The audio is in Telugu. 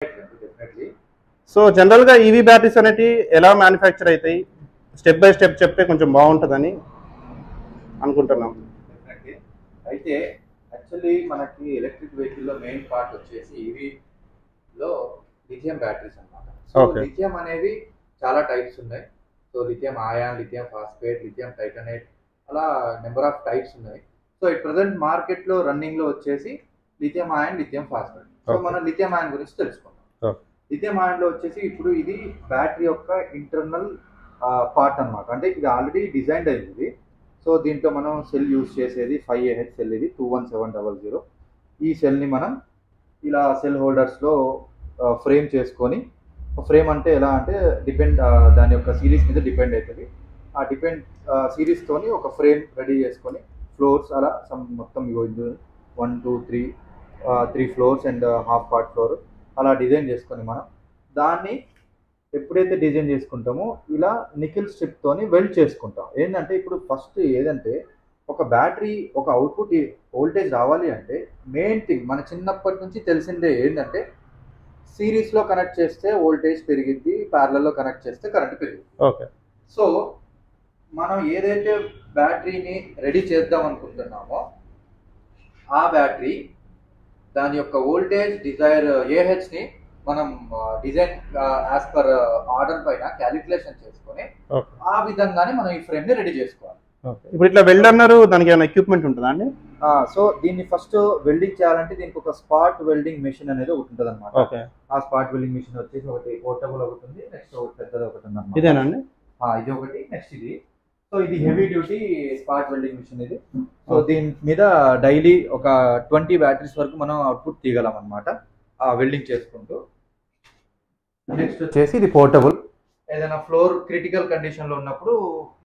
డెఫినెట్లీ. సో జనరల్గా ఈవీ బ్యాటరీస్ అనేవి ఎలా మ్యానుఫ్యాక్చర్ అవుతాయి, స్టెప్ బై స్టెప్ చెప్తే కొంచెం బాగుంటుందని అనుకుంటున్నాం. డెఫినెట్లీ. అయితే యాక్చువల్లీ మనకి ఎలక్ట్రిక్ వెహికల్లో మెయిన్ పార్ట్ వచ్చేసి ఈవీలో లిథియం బ్యాటరీస్ అన్నమాట. So Okay. లిథియం అనేది చాలా టైప్స్ ఉన్నాయి. So lithium Ayaan, lithium phosphate, lithium titanate, అలా నెంబర్ ఆఫ్ టైప్స్ ఉన్నాయి. సో ఈ ప్రజెంట్ మార్కెట్లో రన్నింగ్లో వచ్చేసి లిథియం ఆయన్, లిథియం ఫాస్ఫేట్. So Okay. మనం లిథియం ఆయన్ గురించి తెలుసుకుందాం. Okay. లిథియం ఆయన్లో వచ్చేసి ఇప్పుడు ఇది బ్యాటరీ యొక్క ఇంటర్నల్ పార్ట్ అన్నమాట. అంటే ఇది ఆల్రెడీ డిజైన్డ్ అయింది ఇది. సో దీంట్లో మనం సెల్ యూజ్ చేసేది 5Ah సెల్, ఇది 21700. ఈ సెల్ని మనం ఇలా సెల్ హోల్డర్స్లో ఫ్రేమ్ చేసుకొని, ఫ్రేమ్ అంటే ఎలా అంటే దాని యొక్క సిరీస్ మీద డిపెండ్ అవుతుంది. ఆ సిరీస్తోని ఒక ఫ్రేమ్ రెడీ చేసుకొని ఫ్లోర్స్ అలా మొత్తం 1 2 3 floors and half part floor అలా డిజైన్ చేసుకొని మనం దాన్ని ఎప్పుడైతే డిజైన్ చేసుకుంటామో ఇలా నికిల్ స్ట్రిప్తోని వెల్డ్ చేసుకుంటాం. ఏంటంటే ఇప్పుడు ఫస్ట్ ఏదంటే ఒక బ్యాటరీ ఒక అవుట్పుట్ వోల్టేజ్ రావాలి అంటే మెయిన్ థింగ్ మన చిన్నప్పటి నుంచి తెలిసిందే ఏంటంటే సిరీస్లో కనెక్ట్ చేస్తే వోల్టేజ్ పెరిగిద్ది, ప్యారలల్లో కనెక్ట్ చేస్తే కరెంట్ పెరిగిద్ది. ఓకే. సో మనం ఏదైతే బ్యాటరీని రెడీ చేద్దాం అనుకుంటున్నామో ఆ బ్యాటరీ దాని యొక్క వోల్టేజ్ డిజైర్ ఏహెచ్ని మనం డిజైన్ యాజ్ పర్ ఆర్డర్ పైన క్యాలిక్యులేషన్ చేసుకొని ఆ విధంగానే మనం ఈ ఫ్రేమ్ని రెడీ చేసుకోవాలి. ఇప్పుడు ఇట్లా వెల్డ్ అన్నారు, దానికి ఏమైనా ఎక్విప్మెంట్ ఉంటుందా అండి? సో దీన్ని ఫస్ట్ వెల్డింగ్ చేయాలంటే దీనికి ఒక స్పాట్ వెల్డింగ్ మెషిన్ అనేది ఒకటి ఉంటుంది అనమాట. ఆ స్పాట్ వెల్డింగ్ మెషిన్ వచ్చేసి ఒకటి పోర్టబుల్ ఒకటి ఉంది, నెక్స్ట్ ఒకటి పెద్దది ఒకటి ఉంది అనమాట. ఇదేనండి? ఇది ఒకటి, నెక్స్ట్ ఇది. సో ఇది heavy duty spot welding machine ఇది. సో దీని మీద డైలీ ఒక 20 బ్యాటరీస్ వరకు మనం అవుట్పుట్ తీయగలం అనమాట వెల్డింగ్ చేసుకుంటూ. నెక్స్ట్ వచ్చేసి ఇది పోర్టబుల్. ఏదైనా ఫ్లోర్ క్రిటికల్ కండిషన్లో ఉన్నప్పుడు